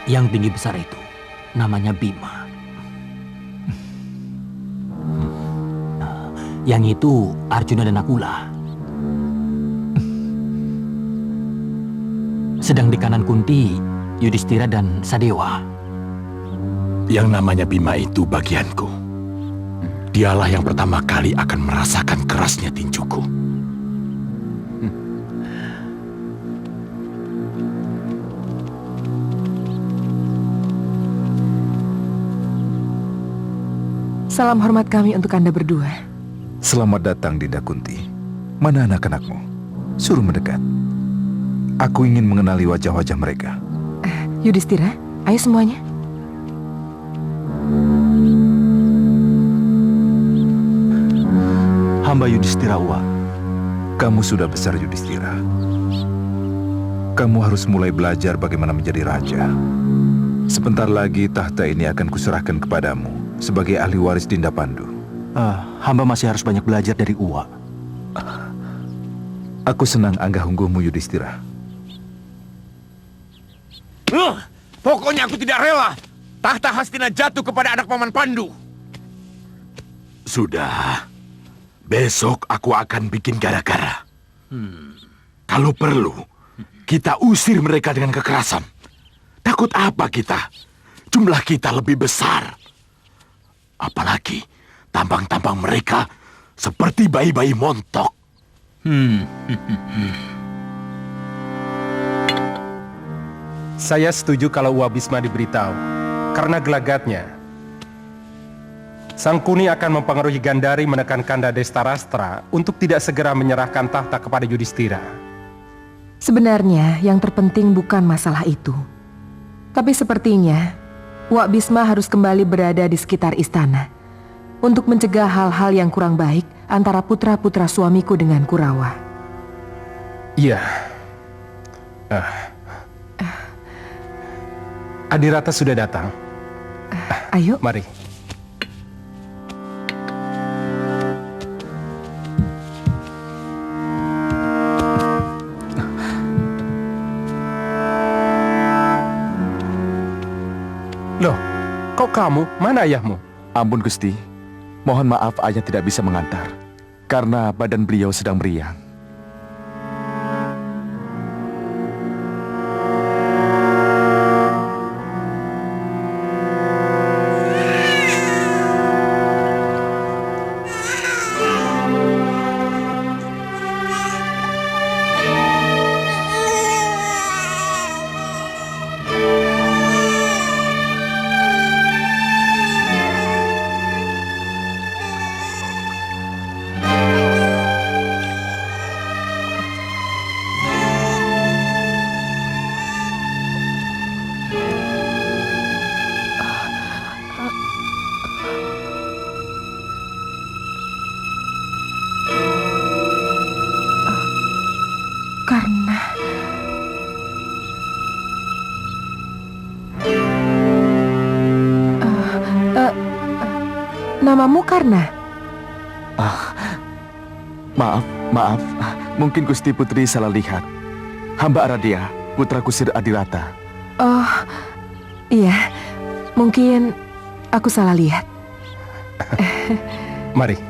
Yang tinggi besar itu namanya Bima. Yang itu Arjuna dan Nakula. Sedang di kanan Kunti, Yudhistira dan Sadewa. Yang namanya Bima itu bagianku. Dialah yang pertama kali akan merasakan kerasnya tinjuku. Salam hormat kami untuk Anda berdua. Selamat datang, Dinda Kunti. Mana anak-anakmu? Suruh mendekat. Aku ingin mengenali wajah-wajah mereka. Yudhistira, ayo semuanya. Hamba Yudhistira Uwa. Kamu sudah besar, Yudhistira. Kamu harus mulai belajar bagaimana menjadi raja. Sebentar lagi tahta ini akan kuserahkan kepadamu sebagai ahli waris Dinda Pandu. Hamba masih harus banyak belajar dari Uwa. Aku senang anggah ungguhmu, Yudhistira. Pokoknya aku tidak rela tahta Hastina jatuh kepada anak paman Pandu. Sudah. Besok aku akan bikin gara-gara. Kalau perlu, kita usir mereka dengan kekerasan. Takut apa kita? Jumlah kita lebih besar. Apalagi tampang-tampang mereka seperti bayi-bayi montok. Saya setuju kalau Uwa Bisma diberitahu. Karena gelagatnya, Sangkuni akan mempengaruhi Gandari menekan Kanda Destarastra untuk tidak segera menyerahkan tahta kepada Yudhistira. Sebenarnya yang terpenting bukan masalah itu. Tapi sepertinya Uwa Bisma harus kembali berada di sekitar istana untuk mencegah hal-hal yang kurang baik antara putra-putra suamiku dengan Kurawa. Iya. Adirata sudah datang. Ayo. Mari. Loh, kok kamu? Mana ayahmu? Ampun Gusti, mohon maaf ayah tidak bisa mengantar karena badan beliau sedang meriang. Namamu Karna? Maaf. Mungkin Gusti Putri salah lihat. Hamba Aradia, putra kusir Adirata. Oh, iya. Mungkin aku salah lihat. Mari.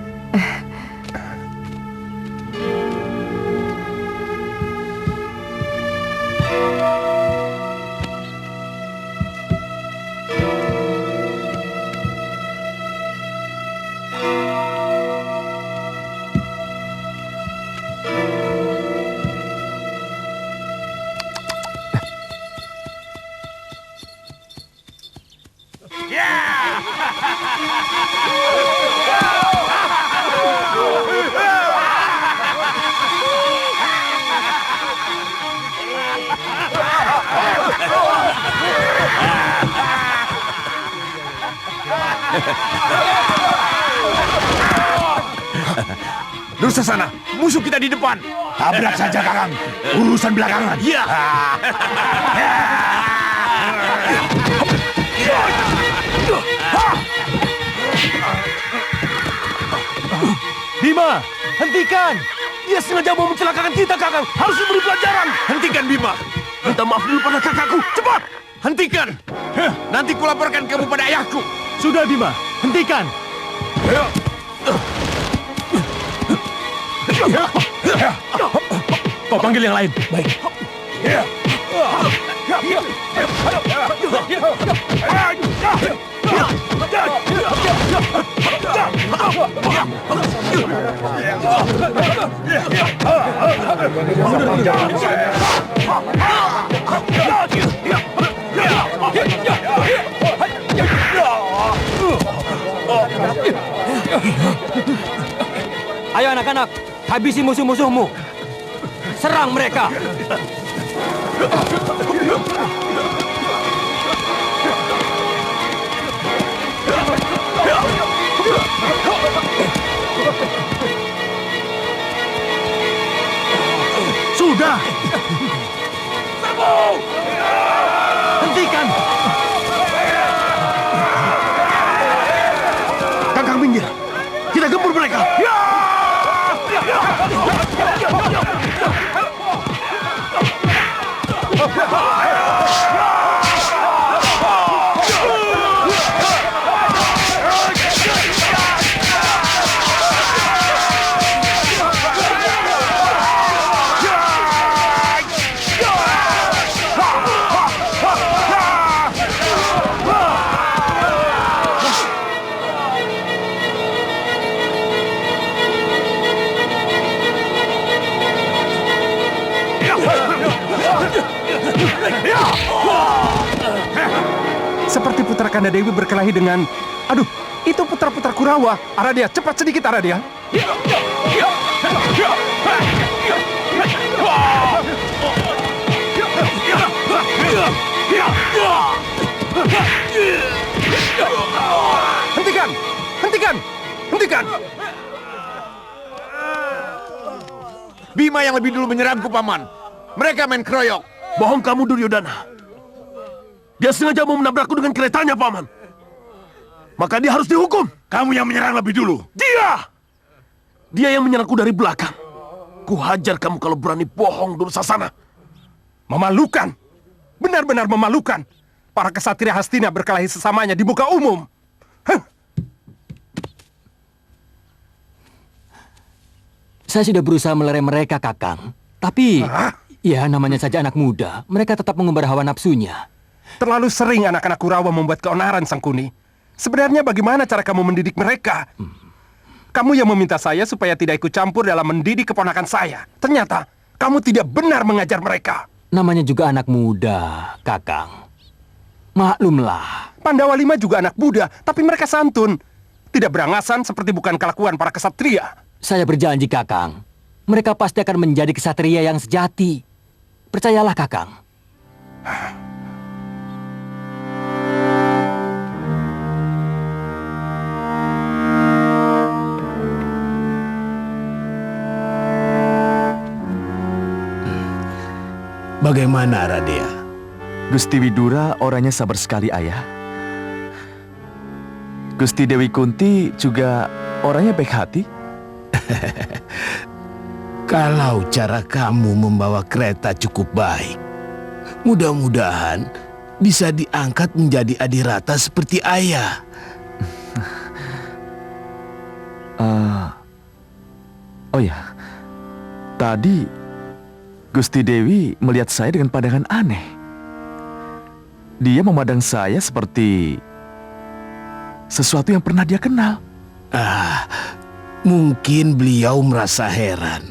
Dursasana, musuh kita di depan. Tabrak saja, Kakang. Urusan belakangan. Iya. Bima, hentikan! Dia sengaja mau mencelakakan kita, Kakang. Harus diberi pelajaran. Hentikan Bima. Minta maaf dulu pada kakakku. Cepat. Hentikan! Nanti kulaporkan kamu pada ayahku. Sudah, Bima. Hentikan! Kau panggil yang lain. Baik. Ayo anak-anak, habisi musuh-musuhmu. Serang mereka. Sudah! Hentikan! Kakang minggir. Kita gempur mereka. Seperti putra Kanda Dewi berkelahi dengan... Aduh, itu putra-putra Kurawa. Aradia, cepat sedikit Aradia. Hentikan! Hentikan! Hentikan! Bima yang lebih dulu menyerangku, Paman. Mereka main keroyok. Bohong kamu, Duryodhana. Dia sengaja mau menabrakku dengan keretanya, Paman. Maka dia harus dihukum. Kamu yang menyerang lebih dulu. Dia yang menyerangku dari belakang. Ku hajar kamu kalau berani bohong, Dursasana. Memalukan. Benar-benar memalukan. Para kesatria Hastina berkelahi sesamanya di muka umum. Saya sudah berusaha melerai mereka, Kakang. Tapi, ya namanya saja anak muda. Mereka tetap mengumbar hawa nafsunya. Terlalu sering anak-anak Kurawa membuat keonaran, Sangkuni. Sebenarnya bagaimana cara kamu mendidik mereka? Kamu yang meminta saya supaya tidak ikut campur dalam mendidik keponakan saya. Ternyata, kamu tidak benar mengajar mereka. Namanya juga anak muda, Kakang. Maklumlah. Pandawa Lima juga anak muda, tapi mereka santun. Tidak berangasan seperti bukan kelakuan para kesatria. Saya berjanji, Kakang. Mereka pasti akan menjadi kesatria yang sejati. Percayalah, Kakang. Bagaimana, Radia? Gusti Widura orangnya sabar sekali, Ayah. Gusti Dewi Kunti juga orangnya baik hati. Kalau cara kamu membawa kereta cukup baik, mudah-mudahan bisa diangkat menjadi adirata seperti ayah. Oh ya, tadi Gusti Dewi melihat saya dengan pandangan aneh. Dia memandang saya seperti sesuatu yang pernah dia kenal. Mungkin beliau merasa heran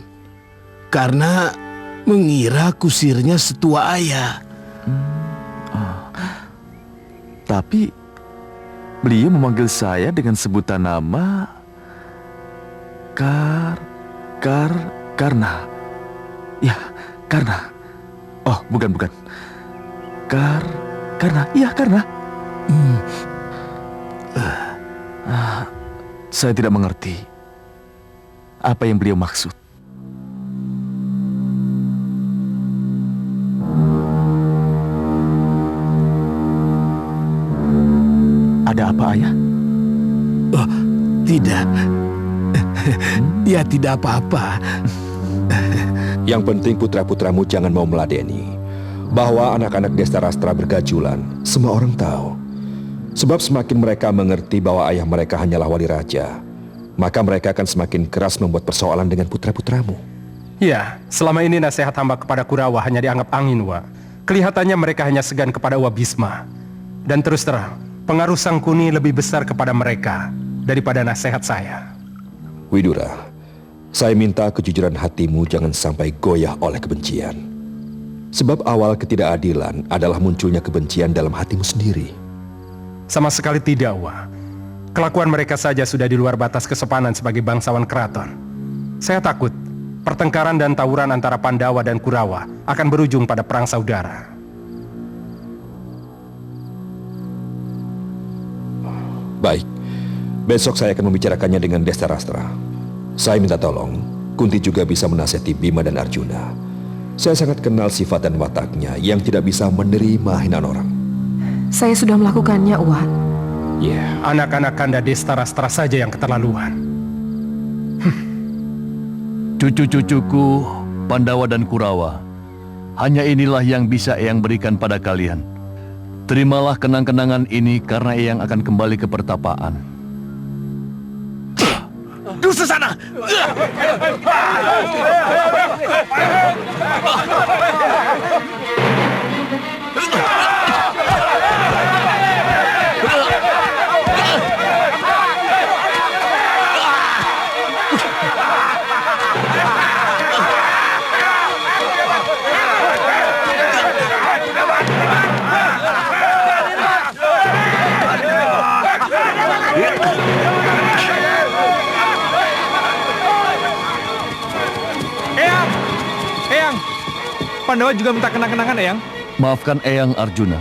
karena mengira kusirnya setua ayah. Tapi beliau memanggil saya dengan sebutan nama Karna. Ya, Karna. Oh, bukan. Karna. Iya, Karna. Saya tidak mengerti apa yang beliau maksud. Ada apa, Ayah? Oh, tidak. Ya, tidak apa-apa. Yang penting putra-putramu jangan mau meladeni. Bahwa anak-anak Desta Rastra bergajulan, semua orang tahu. Sebab semakin mereka mengerti bahwa ayah mereka hanyalah wali raja, maka mereka akan semakin keras membuat persoalan dengan putra-putramu. Ya, selama ini nasihat hamba kepada Kurawa hanya dianggap angin, Wak. Kelihatannya mereka hanya segan kepada Wak Bisma. Dan terus terang, pengaruh Sang Kuni lebih besar kepada mereka daripada nasihat saya. Widura, saya minta kejujuran hatimu jangan sampai goyah oleh kebencian. Sebab awal ketidakadilan adalah munculnya kebencian dalam hatimu sendiri. Sama sekali tidak, Wak. Kelakuan mereka saja sudah di luar batas kesopanan sebagai bangsawan keraton. Saya takut pertengkaran dan tawuran antara Pandawa dan Kurawa akan berujung pada perang saudara. Baik, besok saya akan membicarakannya dengan Desta Rastra. Saya minta tolong, Kunti juga bisa menasihati Bima dan Arjuna. Saya sangat kenal sifat dan wataknya yang tidak bisa menerima hinaan orang. Saya sudah melakukannya, Uwak. Ya, anak-anak Kanda Desta Rastra saja yang keterlaluan. Cucu-cucuku, Pandawa dan Kurawa, hanya inilah yang bisa Eyang berikan pada kalian. Terimalah kenang-kenangan ini karena Eyang akan kembali ke pertapaan. Dusta sana! Pandawa juga minta kenang-kenangan, Eyang. Maafkan Eyang Arjuna.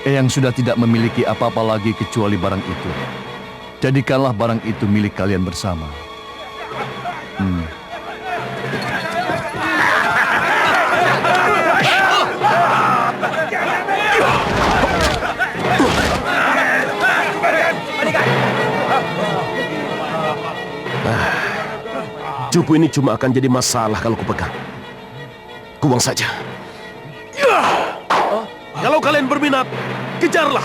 Eyang sudah tidak memiliki apa-apa lagi kecuali barang itu. Jadikanlah barang itu milik kalian bersama. Cupu ini cuma akan jadi masalah kalau kupegang. Kubuang saja. Kalau kalian berminat, kejarlah.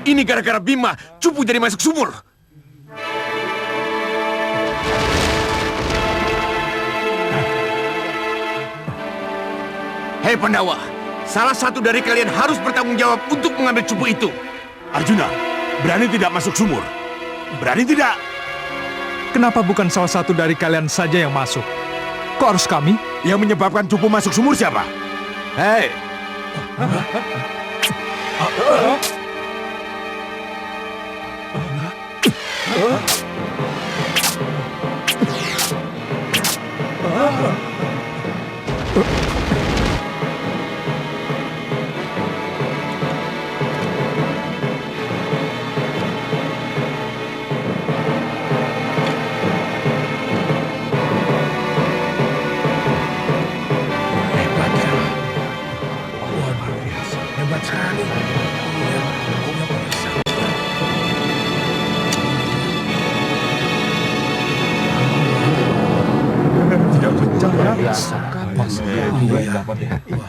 Ini gara-gara Bima, Cupu jadi masuk sumur. Hei Pandawa, salah satu dari kalian harus bertanggung jawab untuk mengambil cupu itu. Arjuna, berani tidak masuk sumur? Berani tidak? Kenapa bukan salah satu dari kalian saja yang masuk? Kok harus kami? Yang menyebabkan cupu masuk sumur siapa? Hei!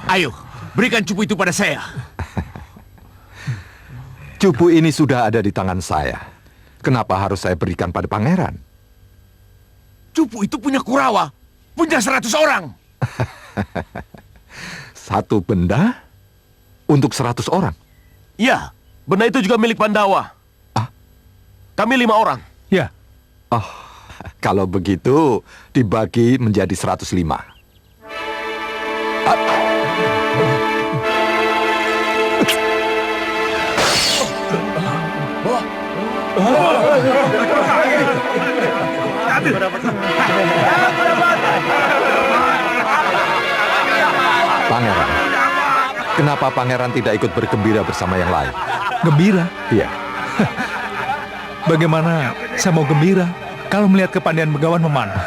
Ayo, berikan cupu itu pada saya. Cupu ini sudah ada di tangan saya. Kenapa harus saya berikan pada pangeran? Cupu itu punya Kurawa, punya 100 orang. Satu benda untuk 100 orang? Ya, benda itu juga milik Pandawa. Kami 5 orang. Ya. Oh, kalau begitu dibagi menjadi 105. Pangeran, kenapa pangeran tidak ikut bergembira bersama yang lain? Gembira? Iya. Bagaimana saya mau gembira kalau melihat kepandaian Begawan memanah?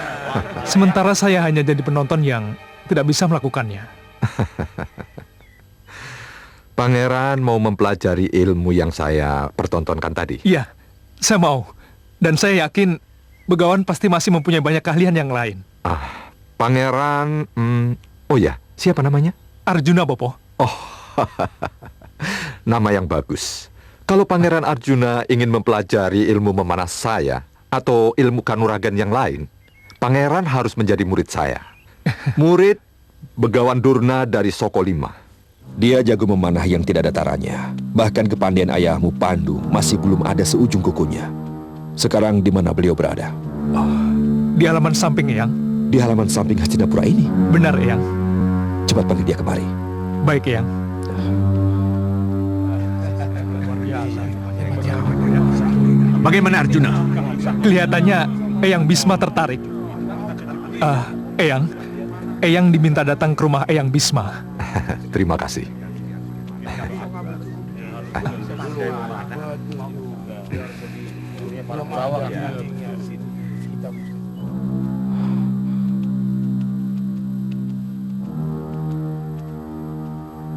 Sementara saya hanya jadi penonton yang tidak bisa melakukannya. Pangeran mau mempelajari ilmu yang saya pertontonkan tadi? Iya, saya mau. Dan saya yakin Begawan pasti masih mempunyai banyak keahlian yang lain. Pangeran... oh ya, siapa namanya? Arjuna, Bopo. Oh, nama yang bagus. Kalau Pangeran Arjuna ingin mempelajari ilmu memanah saya atau ilmu kanuragan yang lain, Pangeran harus menjadi murid saya. Murid Begawan Durna dari Sokolima. Dia jago memanah yang tidak ada taranya. Bahkan kepandaian ayahmu Pandu masih belum ada seujung kukunya. Sekarang di mana beliau berada? Di halaman samping, Eyang. Di halaman samping Hastinapura ini? Benar, Eyang. Cepat panggil dia kemari. Baik, Eyang. Bagaimana Arjuna? Kelihatannya Eyang Bisma tertarik. Eyang diminta datang ke rumah Eyang Bisma. Terima kasih.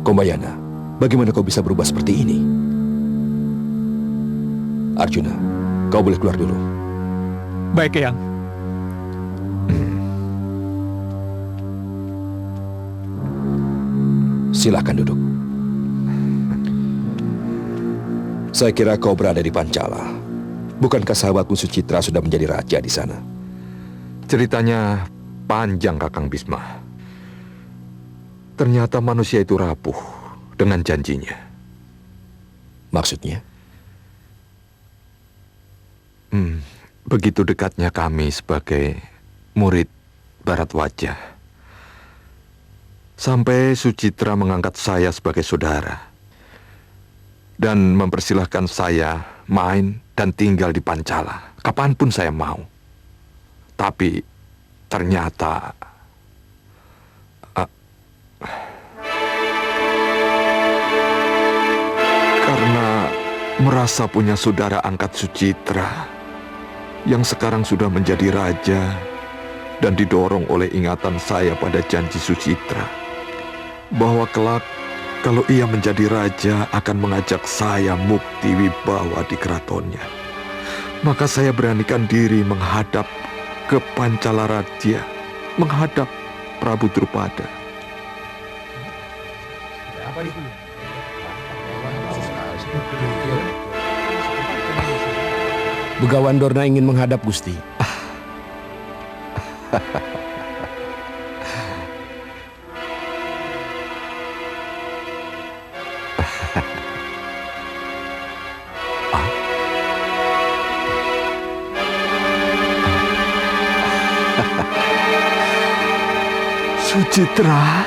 Kombayana, bagaimana kau bisa berubah seperti ini? Arjuna, kau boleh keluar dulu. Baik, Eyang. Silakan duduk. Saya kira kau berada di Pancala. Bukankah sahabatmu Sucitra sudah menjadi raja di sana? Ceritanya panjang, Kakang Bisma. Ternyata manusia itu rapuh dengan janjinya. Maksudnya? Begitu dekatnya kami sebagai murid Bharadwaja. Sampai Sucitra mengangkat saya sebagai saudara. Dan mempersilahkan saya main dan tinggal di Pancala kapanpun saya mau. Tapi ternyata karena merasa punya saudara angkat Sucitra yang sekarang sudah menjadi raja dan didorong oleh ingatan saya pada janji Sucitra bahwa kelak kalau ia menjadi raja akan mengajak saya mukti wibawa di keratonnya, maka saya beranikan diri menghadap ke Pancala Raja, menghadap Prabu Drupada. Begawan Dorna ingin menghadap Gusti. Sucitra.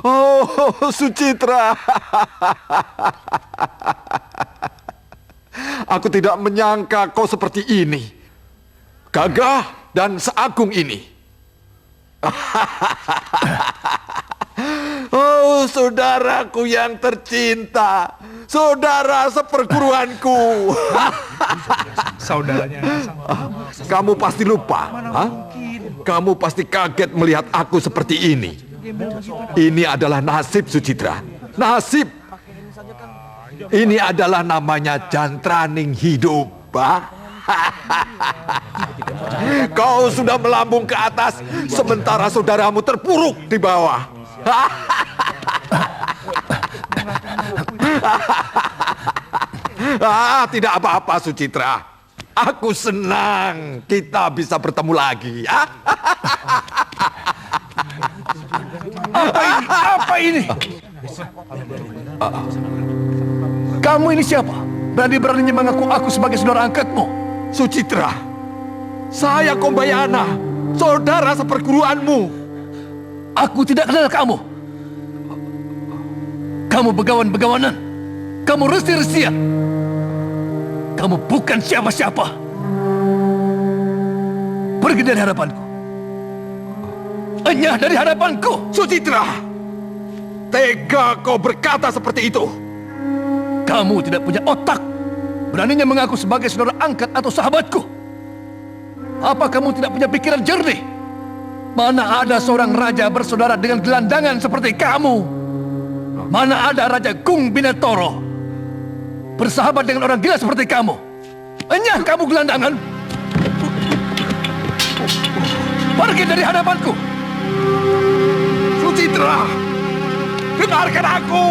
Oh, Sucitra. Aku tidak menyangka kau seperti ini. Gagah dan seagung ini. Oh, saudaraku yang tercinta. Saudara seperguruanku. Saudaranya. Kamu pasti lupa. Kamu pasti kaget melihat aku seperti ini. Ini adalah nasib, Sucitra. Nasib. Ini adalah namanya jantraning hidup. Kau sudah melambung ke atas, sementara saudaramu terpuruk di bawah. Tidak apa-apa, Sucitra. Aku senang kita bisa bertemu lagi. Apa ini? Kamu ini siapa? Berani-beraninya mengaku aku sebagai saudara angkatmu. Sucitra, saya Kombayana, saudara seperguruanmu. Aku tidak kenal kamu. Kamu begawan-begawanan. Kamu resi-resian. Kamu bukan siapa-siapa. Pergi dari hadapanku. Enyah dari hadapanku. Sucitra, tega kau berkata seperti itu. Kamu tidak punya otak. Beraninya mengaku sebagai saudara angkat atau sahabatku. Apa kamu tidak punya pikiran jernih? Mana ada seorang raja bersaudara dengan gelandangan seperti kamu? Mana ada Raja Gung Binetoro bersahabat dengan orang gila seperti kamu? Enyah kamu gelandangan! Pergi dari hadapanku! Sucitra! Dengarkan aku!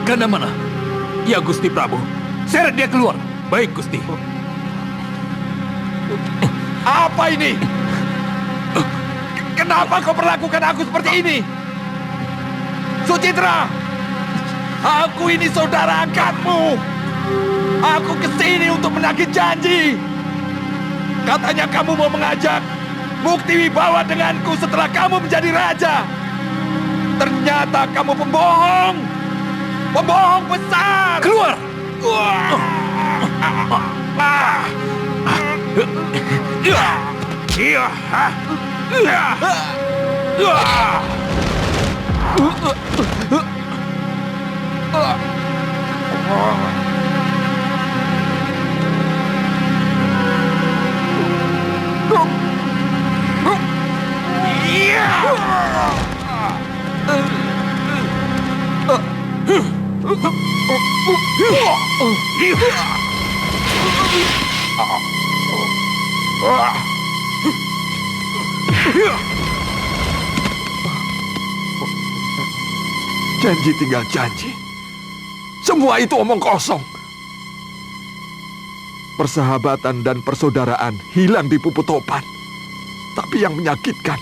Karena mana? Ya, Gusti Prabu. Seret dia keluar. Baik, Gusti. Apa ini? Kenapa kau perlakukan aku seperti ini? Sucitra! Aku ini saudara angkatmu! Aku kesini untuk menagih janji! Katanya kamu mau mengajak bukti wibawa denganku setelah kamu menjadi raja! Ternyata kamu pembohong! Pembohong besar! Keluar! Janji tinggal janji. Semua itu omong kosong. Persahabatan dan persaudaraan hilang di Pupu Topan. Tapi yang menyakitkan,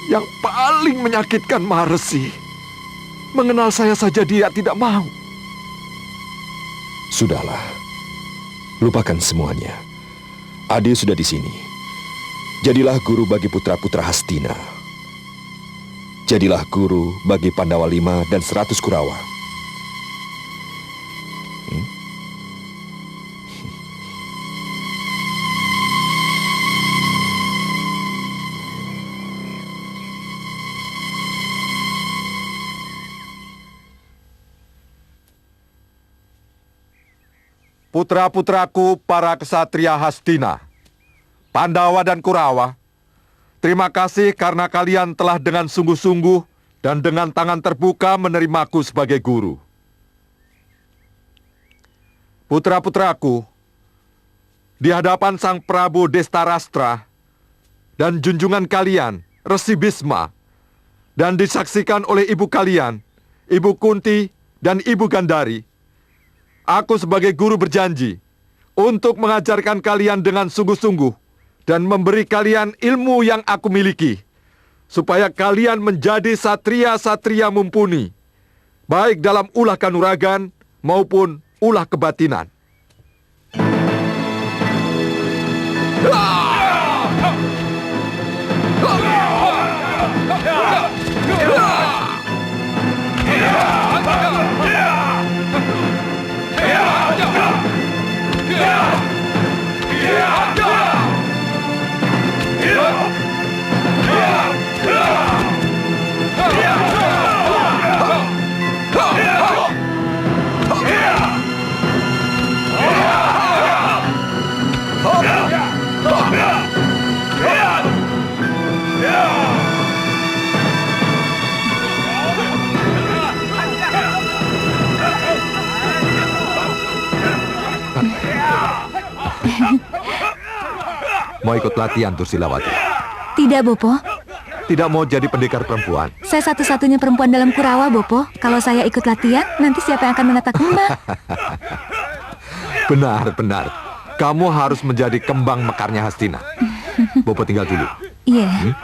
yang paling menyakitkan Maharesi, mengenal saya saja dia tidak mau. Sudahlah, lupakan semuanya. Ade sudah di sini. Jadilah guru bagi putra-putra Hastina. Jadilah guru bagi Pandawa 5 dan 100 Kurawa. Putra-putraku para kesatria Hastina, Pandawa dan Kurawa, terima kasih karena kalian telah dengan sungguh-sungguh dan dengan tangan terbuka menerimaku sebagai guru. Putra-putraku, di hadapan Sang Prabu Destarastra dan junjungan kalian, Resi Bisma, dan disaksikan oleh ibu kalian, Ibu Kunti dan Ibu Gandari, aku sebagai guru berjanji untuk mengajarkan kalian dengan sungguh-sungguh dan memberi kalian ilmu yang aku miliki, supaya kalian menjadi satria-satria mumpuni, baik dalam ulah kanuragan maupun ulah kebatinan. Mau ikut latihan, Dursilawati? Tidak, Bopo. Tidak mau jadi pendekar perempuan? Saya satu-satunya perempuan dalam Kurawa, Bopo. Kalau saya ikut latihan, nanti siapa yang akan menata kembang? Benar. Kamu harus menjadi kembang mekarnya Hastina. Bopo tinggal dulu. Iya.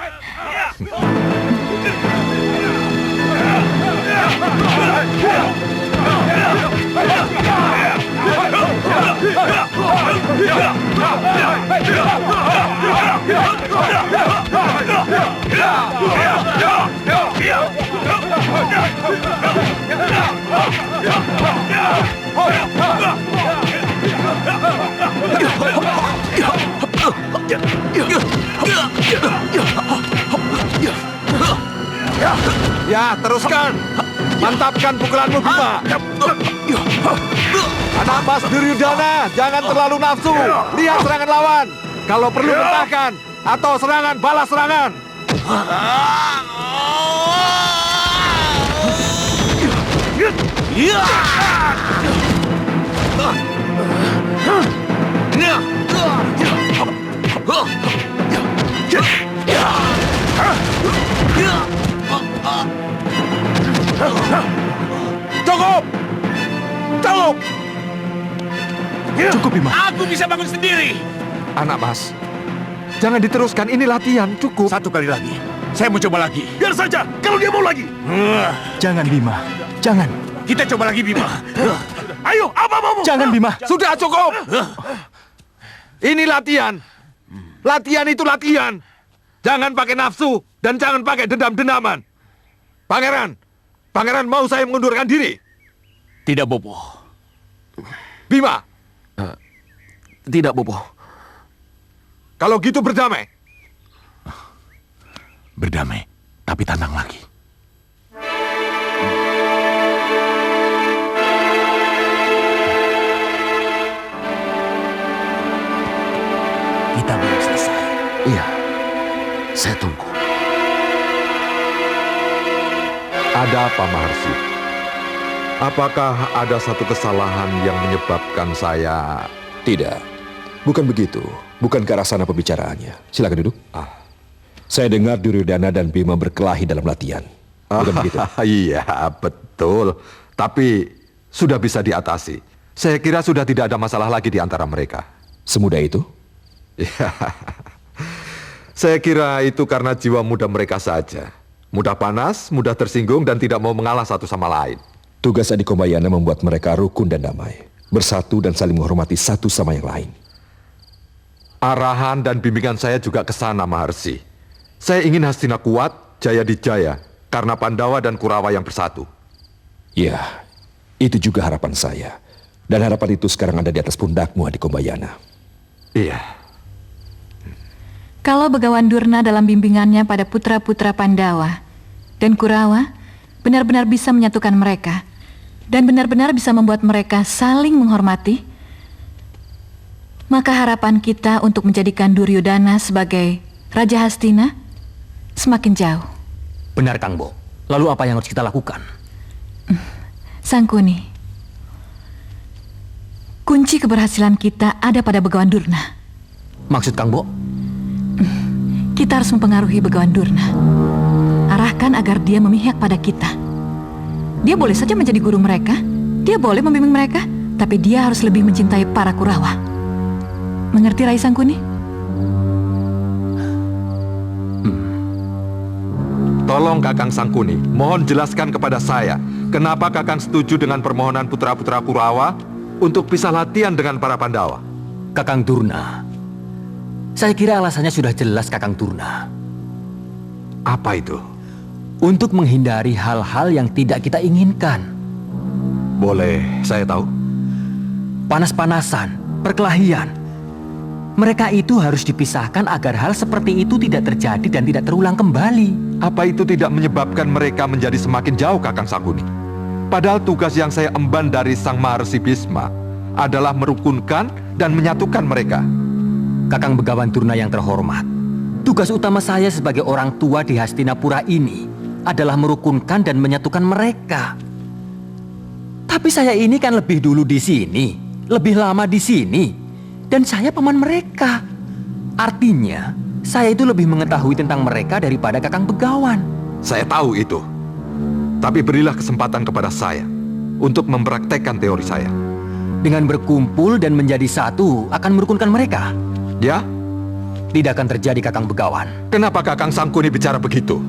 Ya, teruskan. Mantapkan pukulanmu, Bima. Anak Mas Duryudana, jangan terlalu nafsu. Lihat serangan lawan. Kalau perlu bentahkan. atau serangan balas serangan. Cukup! Cukup! Cukup, Bima. Aku bisa bangun sendiri. Anak mas, jangan diteruskan, ini latihan, cukup. Satu kali lagi. Saya mau coba lagi. Biar saja, kalau dia mau lagi. Jangan, Bima. Jangan. Kita coba lagi, Bima. Ayo, apa maumu? Jangan, Bima. Sudah cukup. Ini latihan. Latihan itu latihan. Jangan pakai nafsu dan jangan pakai dendam-dendaman. Pangeran mau saya mengundurkan diri? Tidak, Bopo. Bima, Tidak, Bopo. kalau gitu berdamai. Berdamai, tapi tantang lagi. Kita belum selesai. Iya, Saya tunggu. ada apa Maharsi? Apakah ada satu kesalahan yang menyebabkan saya... Tidak, bukan begitu. Bukan ke arah sana pembicaraannya. Silakan duduk. Saya dengar Duryodhana dan Bima berkelahi dalam latihan. Bukan begitu? Iya, betul. Tapi sudah bisa diatasi. Saya kira sudah tidak ada masalah lagi di antara mereka. Semudah itu? Ya, saya kira itu karena jiwa muda mereka saja. Mudah panas, mudah tersinggung, dan tidak mau mengalah satu sama lain. Tugas Adi Kombayana membuat mereka rukun dan damai, bersatu dan saling menghormati satu sama yang lain. Arahan dan bimbingan saya juga ke sana, Maharsi. Saya ingin Hastina kuat, jaya dijaya, karena Pandawa dan Kurawa yang bersatu. Ya, itu juga harapan saya. Dan harapan itu sekarang ada di atas pundakmu, Adi Kombayana. Iya. Kalau Begawan Durna dalam bimbingannya pada putra-putra Pandawa dan Kurawa benar-benar bisa menyatukan mereka dan benar-benar bisa membuat mereka saling menghormati, maka harapan kita untuk menjadikan Duryodhana sebagai Raja Hastina semakin jauh. Benar, Kang Bo. Lalu apa yang harus kita lakukan? Sangkuni, kunci keberhasilan kita ada pada Begawan Durna. Maksud Kang Bo? Kita harus mempengaruhi Begawan Durna. Arahkan agar dia memihak pada kita. Dia boleh saja menjadi guru mereka, dia boleh membimbing mereka, tapi dia harus lebih mencintai para Kurawa. Mengerti, Rai Sangkuni? Tolong Kakang Sangkuni, mohon jelaskan kepada saya, kenapa Kakang setuju dengan permohonan putra-putra Kurawa untuk bisa latihan dengan para Pandawa? Kakang Durna, saya kira alasannya sudah jelas, Kakang Durna. Apa itu? Untuk menghindari hal-hal yang tidak kita inginkan. Boleh saya tahu? Panas-panasan, perkelahian. Mereka itu harus dipisahkan agar hal seperti itu tidak terjadi dan tidak terulang kembali. Apa itu tidak menyebabkan mereka menjadi semakin jauh, Kakang Sangkuni? Padahal tugas yang saya emban dari Sang Maharsi Bhisma adalah merukunkan dan menyatukan mereka. Kakang Begawan Durna yang terhormat, tugas utama saya sebagai orang tua di Hastinapura ini adalah merukunkan dan menyatukan mereka. Tapi saya ini kan lebih dulu di sini, lebih lama di sini, dan saya paman mereka. Artinya, saya itu lebih mengetahui tentang mereka daripada Kakang Begawan. Saya tahu itu. Tapi berilah kesempatan kepada saya untuk mempraktekkan teori saya. Dengan berkumpul dan menjadi satu akan merukunkan mereka. Ya? Tidak akan terjadi, Kakang Begawan. Kenapa Kakang Sangkuni bicara begitu?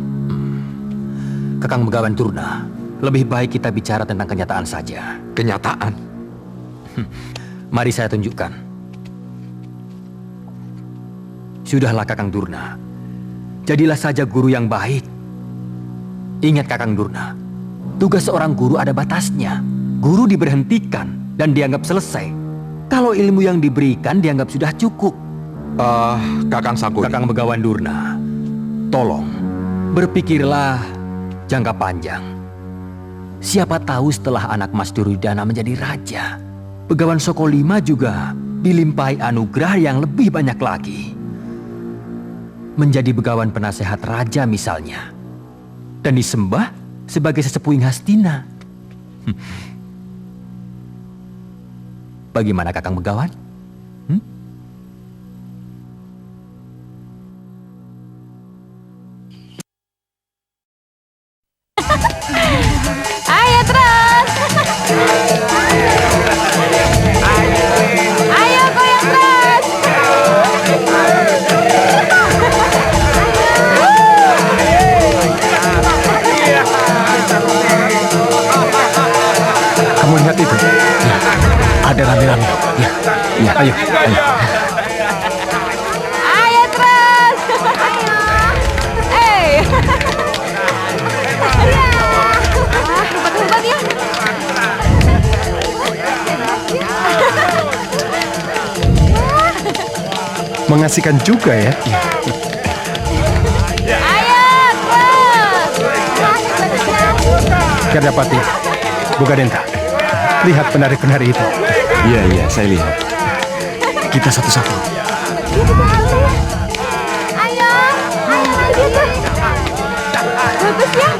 Kakang Begawan Durna, lebih baik kita bicara tentang kenyataan saja. Kenyataan? Mari saya tunjukkan. Sudahlah Kakang Durna, jadilah saja guru yang baik. Ingat Kakang Durna, tugas seorang guru ada batasnya. Guru diberhentikan dan dianggap selesai kalau ilmu yang diberikan dianggap sudah cukup. Kakang Sangkuni. Kakang Begawan Durna, tolong berpikirlah jangka panjang. Siapa tahu setelah anak Mas Duryodhana menjadi raja, Begawan Sokolima juga dilimpahi anugerah yang lebih banyak lagi. menjadi begawan penasehat raja misalnya, dan disembah sebagai sesepuing Hastina. Bagaimana Kakang Begawan? Ayo terus. Ayo goyang terus. Kamu lihat itu? Ya, ada rame-rame. Ya, ya, ayo, ayo. Ayo terus. Ayo. Hebat-hebat ya. Mengasihkan juga ya. Ayo terus. Kirdapati, Bugadenta, lihat penari-penari itu. Iya, iya, saya lihat. Kita satu-satu. Ayo. Ayo lagi. Bagus ya.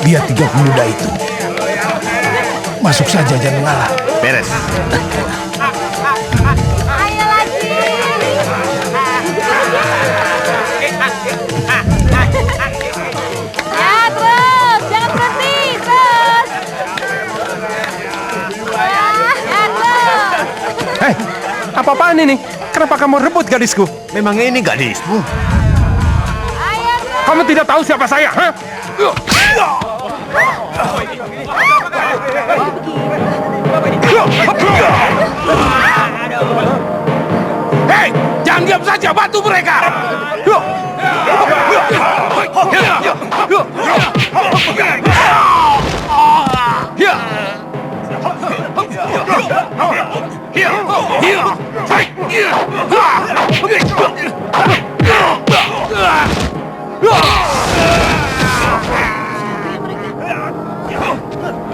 Dia 3 pemuda itu. Masuk saja, jangan mengalah. Beres. Ayo lagi. Ya terus, jangan berhenti terus. Ya terus. Hei, apa-apaan ini? Kenapa kamu rebut gadisku? Memang ini gadismu? Kamu tidak tahu siapa saya, ha? Hei, jangan diam saja, bantu mereka.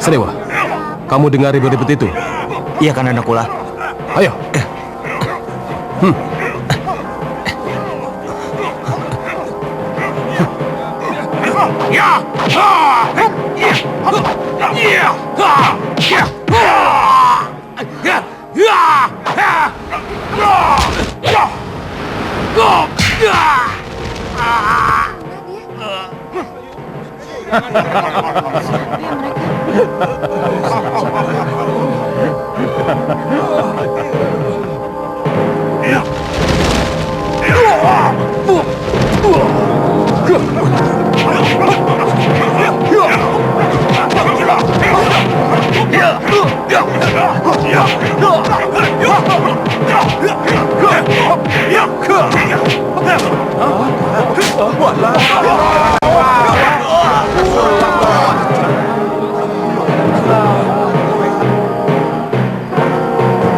Sedewa, kamu dengar ribut-ribut itu? Iya kan, anak kula. Ayo.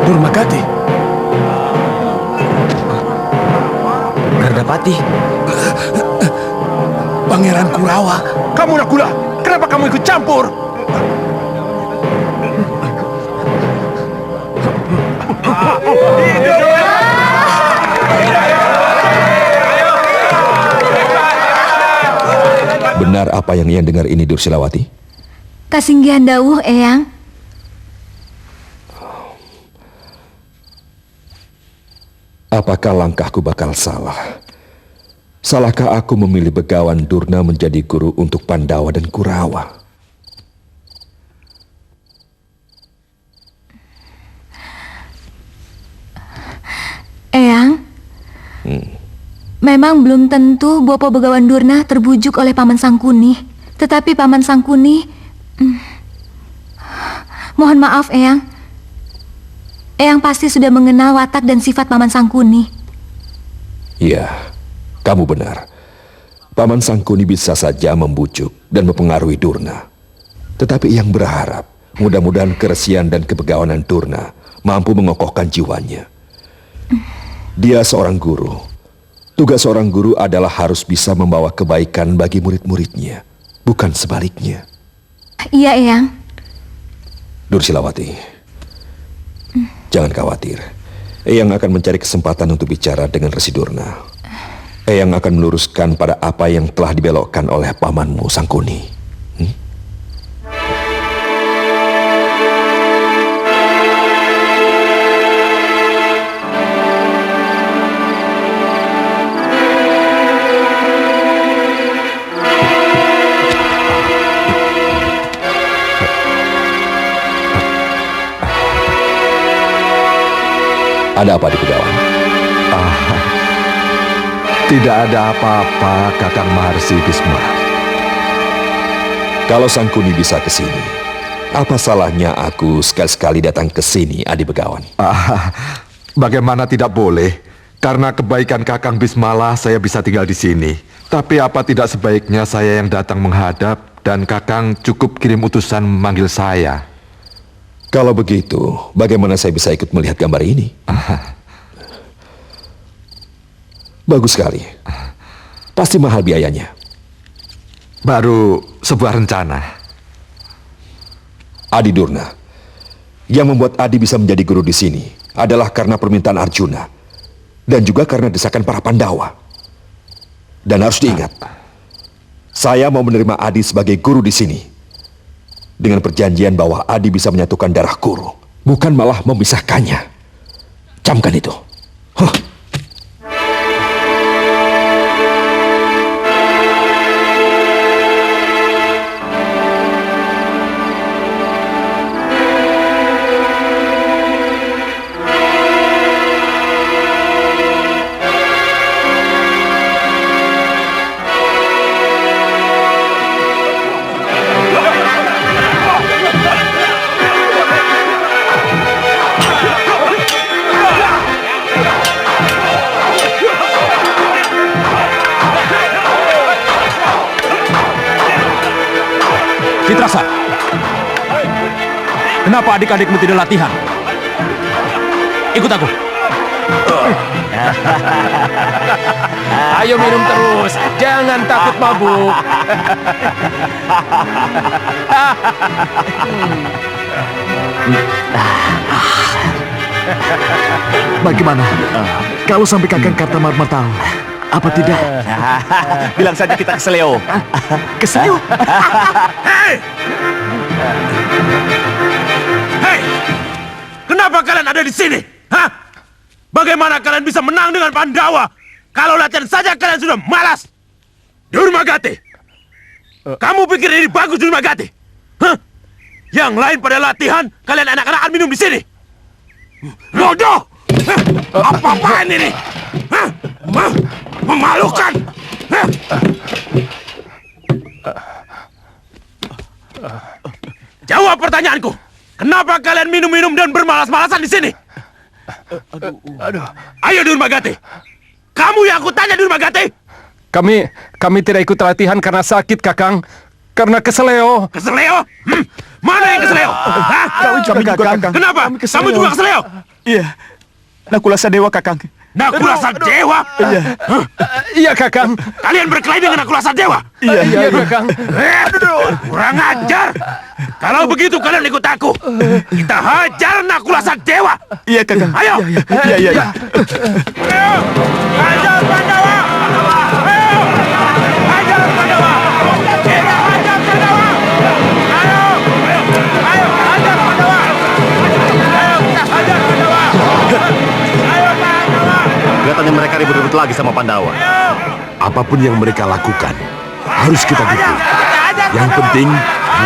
Durmagati. Kirdapati. Pangeran Kurawa. Kamu Nakula, kenapa kamu ikut campur? Benar apa yang Eyang dengar ini, Dursilawati? Kasinggihan dawuh, Eyang. Apakah langkahku bakal salah? Salahkah aku memilih Begawan Durna menjadi guru untuk Pandawa dan Kurawa? Eyang, memang belum tentu Bopo Begawan Durna terbujuk oleh Paman Sangkuni. Tetapi Paman Sangkuni Mohon maaf, Eyang. Eyang pasti sudah mengenal watak dan sifat Paman Sangkuni. Iya, kamu benar. Paman Sangkuni bisa saja membujuk dan mempengaruhi Durna. Tetapi Eyang berharap mudah-mudahan keresian dan kebegawanan Durna mampu mengokohkan jiwanya. Dia seorang guru. Tugas seorang guru adalah harus bisa membawa kebaikan bagi murid-muridnya, bukan sebaliknya. Iya, Eyang. Dursilawati, jangan khawatir. Eyang akan mencari kesempatan untuk bicara dengan Resi Durna. Eyang akan meluruskan pada apa yang telah dibelokkan oleh pamanmu Sangkuni. Ada apa di Begawan? Tidak ada apa-apa, Kakang Maharsi Bisma. Kalau Sangkuni bisa ke sini, apa salahnya aku sekali-sekali datang ke sini, Adi Begawan? Bagaimana tidak boleh? Karena kebaikan Kakang Bismalah saya bisa tinggal di sini. Tapi apa tidak sebaiknya saya yang datang menghadap dan Kakang cukup kirim utusan memanggil saya? Kalau begitu, bagaimana saya bisa ikut melihat gambar ini? Bagus sekali. Pasti mahal biayanya. Baru sebuah rencana. Adi Durna, yang membuat Adi bisa menjadi guru di sini adalah karena permintaan Arjuna dan juga karena desakan para Pandawa. Dan harus diingat, saya mau menerima Adi sebagai guru di sini dengan perjanjian bahwa Adi bisa menyatukan darah guru, bukan malah memisahkannya. Camkan itu. Citrasa, kenapa adik-adikmu tidak latihan? Ikut aku. Ayo minum terus, jangan takut mabuk. Bagaimana? Kalau sampai Kakang Kartamarma tahu, apa tidak? Bilang saja kita keseleo. Keseleo? Hei! Hei! Kenapa kalian ada di sini? Hah? Bagaimana kalian bisa menang dengan Pandawa? Kalau latihan saja kalian sudah malas. Durmagati! Kamu pikir ini bagus, Durmagati? Hah? Yang lain pada latihan, kalian anak-anakan minum di sini. Bodoh! Apa-apaan ini? Hah? Memalukan! Hah? Jawab pertanyaanku. Kenapa kalian minum-minum dan bermalas-malasan di sini? Ayo Durmagati. Kamu yang aku tanya, Durmagati. Kami tidak ikut latihan karena sakit, Kakang. Karena keseleo. Keseleo? Mana yang keseleo? Hah? Kami juga, Kakang. Kenapa? Kamu juga keseleo? Iya. Nakulasa Dewa, Kakang. Nakulasa Dewa? Iya. Iya, Kakang. Kalian berkelahi dengan Nakulasa Dewa? Iya, Kakang. Kurang ajar. Kalau begitu kalian ikut aku. Kita hajar Nakulasa Dewa. Iya, Kakang. Ayo. Iya. Ayo. Hajar Pandawa. Ayo. Hajar Pandawa. Kita hajar Pandawa. Ayo. Ayo. Hajar Pandawa. Ayo. Kita hajar Pandawa. Ayo Pandawa. Kelihatannya mereka ribut-ribut lagi sama Pandawa. Apapun yang mereka lakukan, harus kita dukung. Yang penting,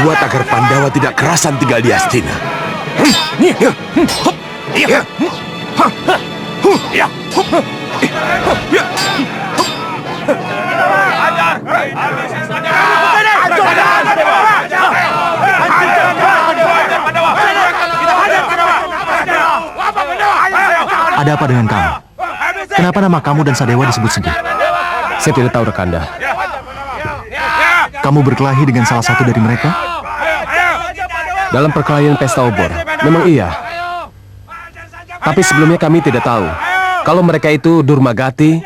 buat agar Pandawa tidak kerasan tinggal di Hastina. Hajar! Ada apa dengan kamu? Kenapa nama kamu dan Sadewa disebut-sebut? Saya tidak tahu, Rakanda. Kamu berkelahi dengan salah satu dari mereka? Dalam perkelahian pesta obor, memang iya. Tapi sebelumnya kami tidak tahu kalau mereka itu Durmagati,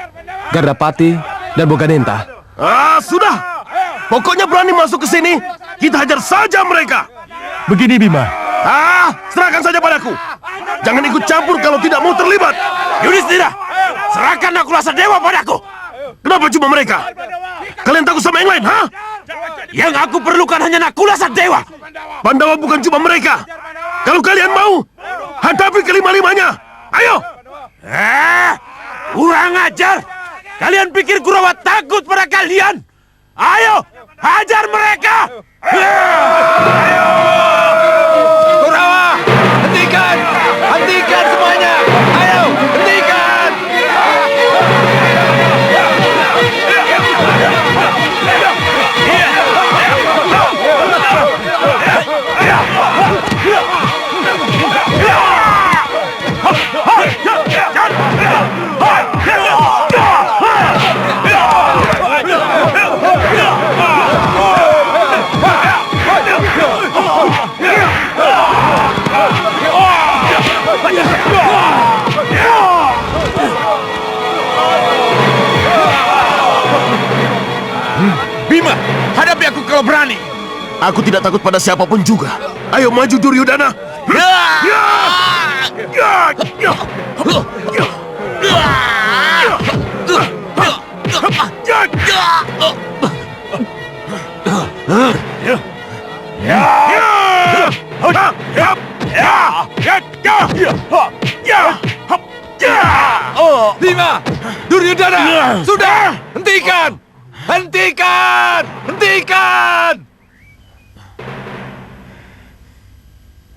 Gardapati, dan Boganenta. Sudah. Pokoknya berani masuk ke sini, kita hajar saja mereka. Begini, Bima. Serahkan saja padaku. Jangan ikut campur kalau tidak mau terlibat. Yudhistira, serahkan Nakula Sadewa padaku. Kenapa cuma mereka? Kalian takut sama yang lain, ha? Yang aku perlukan hanya Nakula Sadewa. Pandawa bukan cuma mereka. Kalau kalian mau, hadapi kelima-limanya. Ayo. Kurang ajar. Kalian pikir Kurawa takut pada kalian? Ayo, hajar mereka. Ayo. Kurawa, hentikan. Hentikan semuanya. Ayo, hentikan. Bima, hadapi aku kalau berani. Aku tidak takut pada siapapun juga. Ayo maju Duryodhana. Bima, Duryodhana, sudah, hentikan! Hentikan! Hentikan!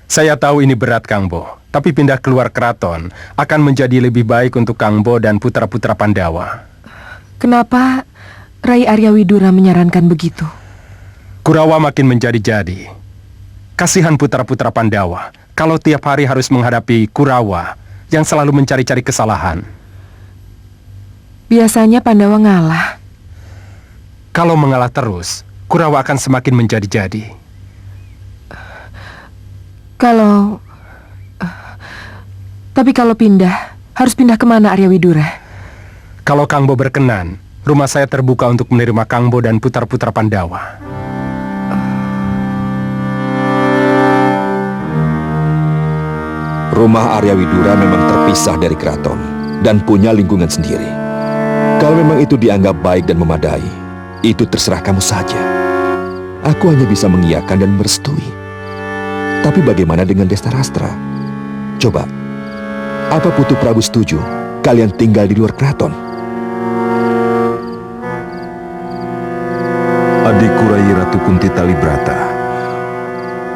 Saya tahu ini berat, Kang Bo. Tapi pindah keluar keraton akan menjadi lebih baik untuk Kang Bo dan putra-putra Pandawa. Kenapa Rai Arya Widura menyarankan begitu? Kurawa makin menjadi-jadi. Kasihan putra-putra Pandawa kalau tiap hari harus menghadapi Kurawa yang selalu mencari-cari kesalahan. Biasanya Pandawa ngalah. Kalau mengalah terus, Kurawa akan semakin menjadi-jadi. Tapi kalau pindah, harus pindah kemana Arya Widura? Kalau Kang Bo berkenan, rumah saya terbuka untuk menerima Kang Bo dan putra-putra Pandawa. Rumah Arya Widura memang terpisah dari keraton dan punya lingkungan sendiri. Kalau memang itu dianggap baik dan memadai, itu terserah kamu saja. Aku hanya bisa mengiyakan dan merestui. Tapi bagaimana dengan Destarastra? Coba, apa Putu Prabu setuju kalian tinggal di luar keraton? Adikku Rai Ratu Kunti Talibrata,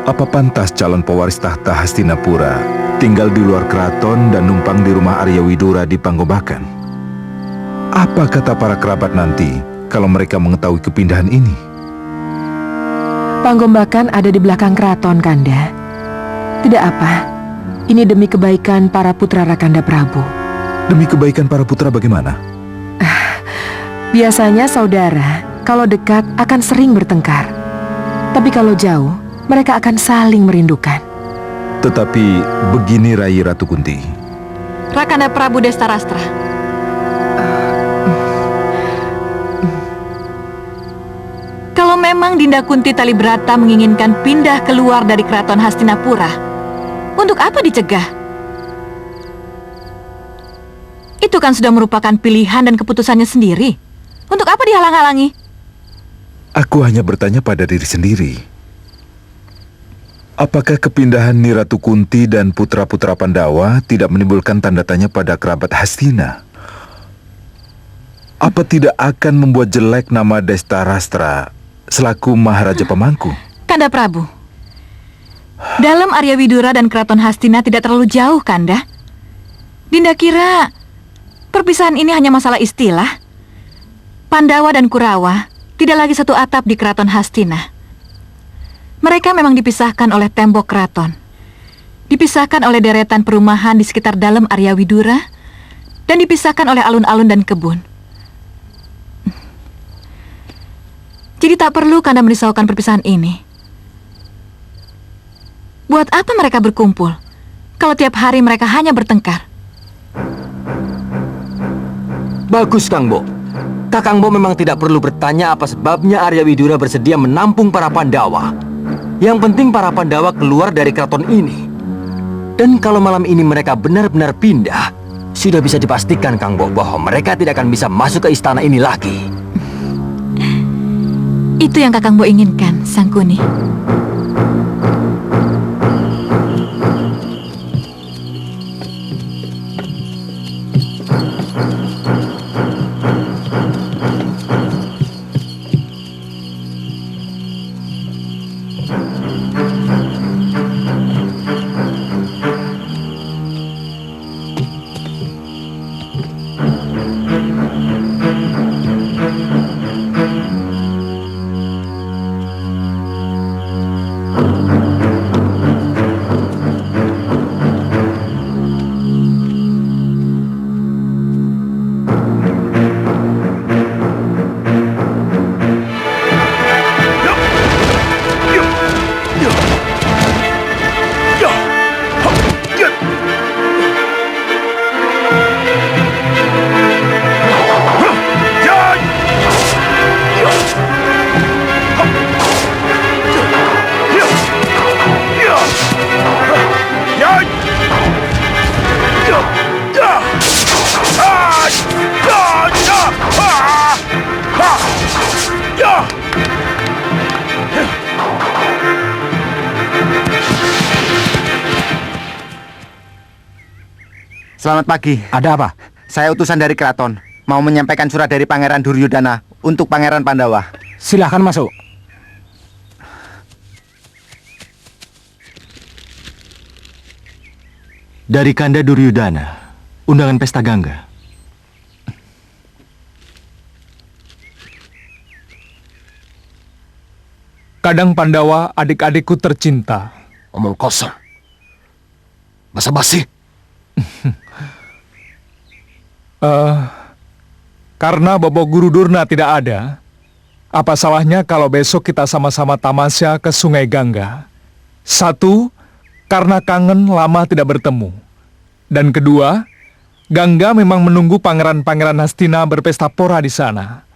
apa pantas calon pewaris tahta Hastinapura tinggal di luar keraton dan numpang di rumah Arya Widura di Panggobakan? Apa kata para kerabat nanti kalau mereka mengetahui kepindahan ini? Panggombakan ada di belakang keraton, Kanda. Tidak apa, ini demi kebaikan para putra Rakanda Prabu. Demi kebaikan para putra bagaimana? Biasanya saudara, kalau dekat akan sering bertengkar. Tapi kalau jauh, mereka akan saling merindukan. Tetapi begini Rai Ratu Kunti. Rakanda Prabu Destarastra. Kalau memang Dinda Kunti Talibrata menginginkan pindah keluar dari keraton Hastinapura, untuk apa dicegah? Itu kan sudah merupakan pilihan dan keputusannya sendiri. Untuk apa dihalang-halangi? Aku hanya bertanya pada diri sendiri. Apakah kepindahan Nyi Ratu Kunti dan putra-putra Pandawa tidak menimbulkan tanda tanya pada kerabat Hastina? Apa tidak akan membuat jelek nama Destarastra selaku Maharaja Pemangku? Kanda Prabu, dalam Arya Widura dan Keraton Hastina tidak terlalu jauh, Kanda. Dinda kira perpisahan ini hanya masalah istilah. Pandawa dan Kurawa tidak lagi satu atap di Keraton Hastina. Mereka memang dipisahkan oleh tembok keraton. dipisahkan oleh deretan perumahan di sekitar dalam area Widura, dan dipisahkan oleh alun-alun dan kebun. Jadi tak perlu Kanda merisaukan perpisahan ini. Buat apa mereka berkumpul kalau tiap hari mereka hanya bertengkar? Bagus, Kang Bo. Kakang Bo memang tidak perlu bertanya apa sebabnya Arya Widura bersedia menampung para Pandawa. Yang penting para Pandawa keluar dari keraton ini. Dan kalau malam ini mereka benar-benar pindah, sudah bisa dipastikan, Kang Bo, bahwa mereka tidak akan bisa masuk ke istana ini lagi. Itu yang Kakang Bo inginkan, Sangkuni. Selamat pagi. Ada apa? Saya utusan dari keraton, mau menyampaikan surat dari Pangeran Duryudana untuk Pangeran Pandawa. Silahkan masuk. Dari Kanda Duryudana, undangan pesta Gangga. Kadang Pandawa, adik-adikku tercinta. Omong kosong. Basa-basi. Karena Bobo Guru Durna tidak ada, apa salahnya kalau besok kita sama-sama tamasya ke Sungai Gangga? Satu, karena kangen lama tidak bertemu. Dan kedua, Gangga memang menunggu pangeran-pangeran Hastina berpesta pora di sana.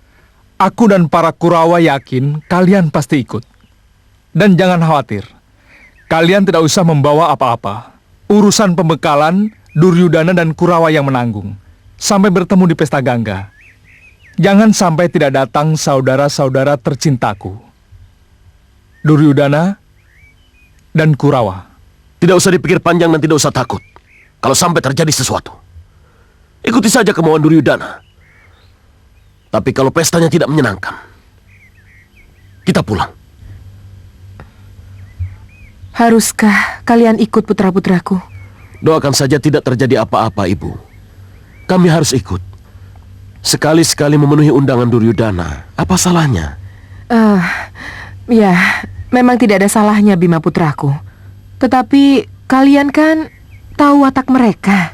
Aku dan para Kurawa yakin kalian pasti ikut. Dan jangan khawatir, kalian tidak usah membawa apa-apa. Urusan pembekalan, Duryudana dan Kurawa yang menanggung. Sampai bertemu di pesta Gangga. Jangan sampai tidak datang saudara-saudara tercintaku, Duryudana dan Kurawa. Tidak usah dipikir panjang dan tidak usah takut. Kalau sampai terjadi sesuatu, ikuti saja kemauan Duryudana. Tapi kalau pestanya tidak menyenangkan, kita pulang. Haruskah kalian ikut putra-putraku? Doakan saja tidak terjadi apa-apa, Ibu. Kami harus ikut. Sekali-sekali memenuhi undangan Duryudana. Apa salahnya? Ya, memang tidak ada salahnya, Bima putraku. Tetapi kalian kan tahu watak mereka.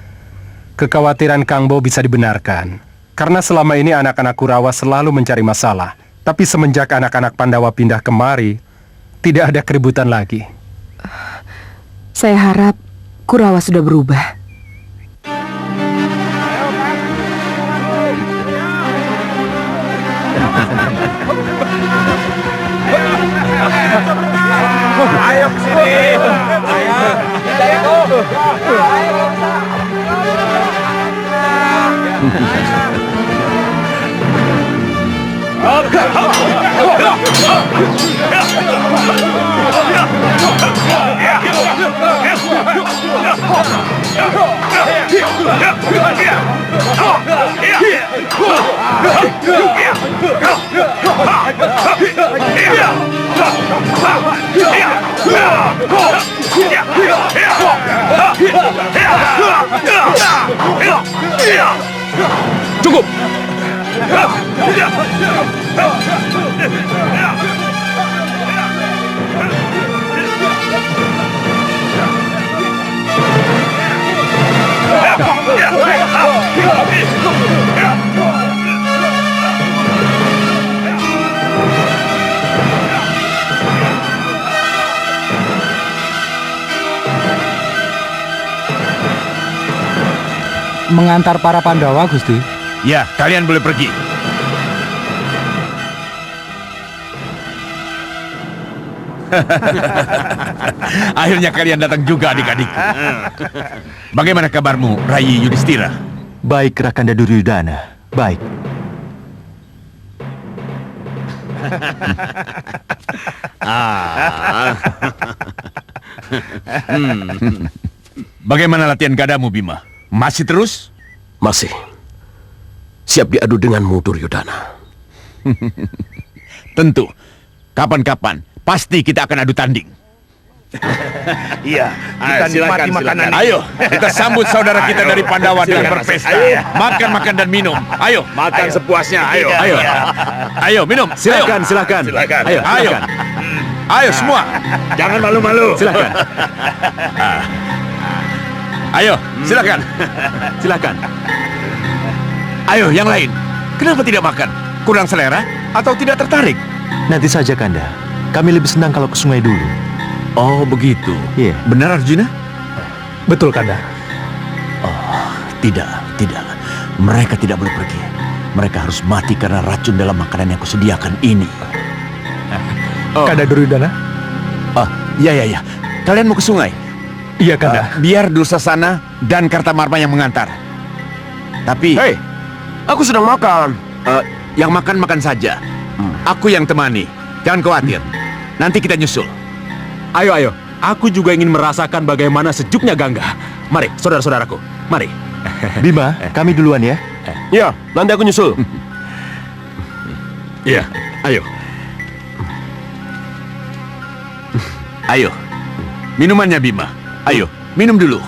Kekhawatiran Kang Bo bisa dibenarkan. Karena selama ini anak-anak Kurawa selalu mencari masalah. Tapi semenjak anak-anak Pandawa pindah kemari, tidak ada keributan lagi. Saya harap Kurawa sudah berubah. Ayo ke sini. Cukup. mengantar para Pandawa, Gusti. Ya, kalian boleh pergi. Akhirnya kalian datang juga, adik-adikku. Bagaimana kabarmu, Rai Yudhistira? Baik, Rakanda Duryudana. Baik. Bagaimana latihan gadamu, Bima? Masih terus? Masih. Siap diadu denganmu, Duryudana. Tentu. Kapan-kapan, pasti kita akan adu tanding. Iya, kita nikmati makanan. Ayo, kita sambut saudara kita dari Pandawa dengan berpesta. Makan dan minum. Ayo, Makan sepuasnya, ayo. Ayo, minum. Silakan, silakan. Ayo semua. Jangan malu-malu. Silakan. Ayo, silakan. Silakan. Ayo, yang lain. Kenapa tidak makan? Kurang selera atau tidak tertarik? Nanti saja, Kanda. Kami lebih senang kalau ke sungai dulu. Oh, begitu. Iya. Benar, Arjuna? Betul, Kanda. Oh, tidak. Mereka tidak boleh pergi. Mereka harus mati karena racun dalam makanan yang kusediakan ini. Kanda Duryudana? Iya. Kalian mau ke sungai? Iya, Kanda. Biar Dursasana dan Kartamarma yang mengantar. Tapi... Hei, aku sedang makan. Yang makan saja. Aku yang temani. Jangan khawatir. Nanti kita nyusul. Ayo. Aku juga ingin merasakan bagaimana sejuknya Gangga. Mari, saudara-saudaraku. Mari. Bima, kami duluan ya. Ya, nanti aku nyusul. Iya, ayo. Ayo. Minumannya, Bima. Ayo, minum dulu.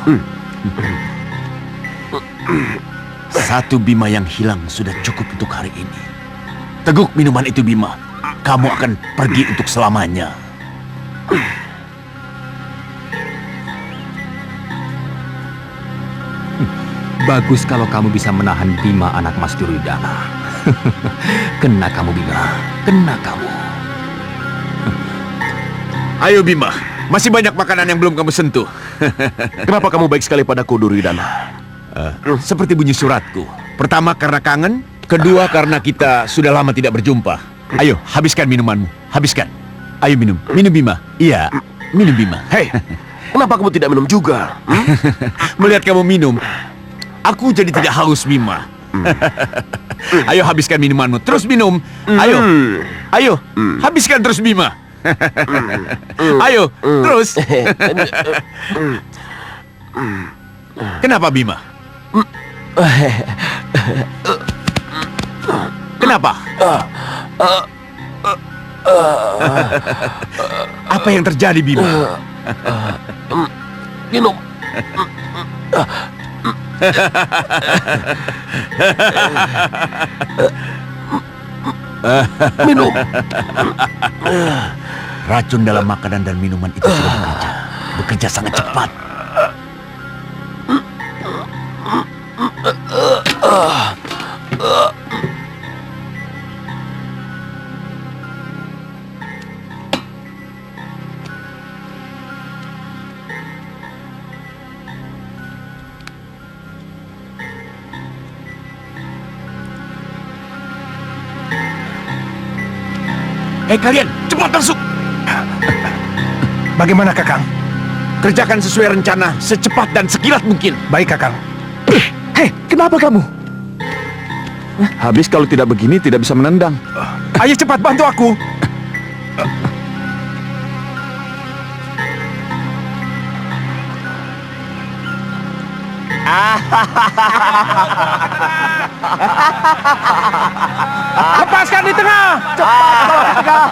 Satu Bima yang hilang sudah cukup untuk hari ini. Teguk minuman itu, Bima. Kamu akan pergi untuk selamanya. Bagus kalau kamu bisa menahan Bima, anak Mas Duryudana. Kena kamu, Bima. Kena kamu. Ayo, Bima. Masih banyak makanan yang belum kamu sentuh. Kenapa kamu baik sekali padaku, Duryudana? Seperti bunyi suratku. Pertama karena kangen, kedua karena kita sudah lama tidak berjumpa. Ayo, habiskan minumanmu. Habiskan. Ayo minum. Minum, Bima. Iya, minum, Bima. Hei, kenapa kamu tidak minum juga? Melihat kamu minum, aku jadi tidak haus, Bima. Ayo habiskan minumanmu. Terus minum. Ayo. Habiskan terus, Bima. Ayo, terus. Kenapa, Bima? Kenapa? Apa yang terjadi, Bima? Minum. Minum. Racun dalam makanan dan minuman itu sudah bekerja sangat cepat. Hei kalian, cepat masuk! Bagaimana, Kakang? Kerjakan sesuai rencana, secepat dan sekilat mungkin. Baik, Kakang. Hei, kenapa kamu? Habis kalau tidak begini tidak bisa menendang. Ayo cepat bantu aku. Lepaskan di tengah. Cepat, kalau di tengah.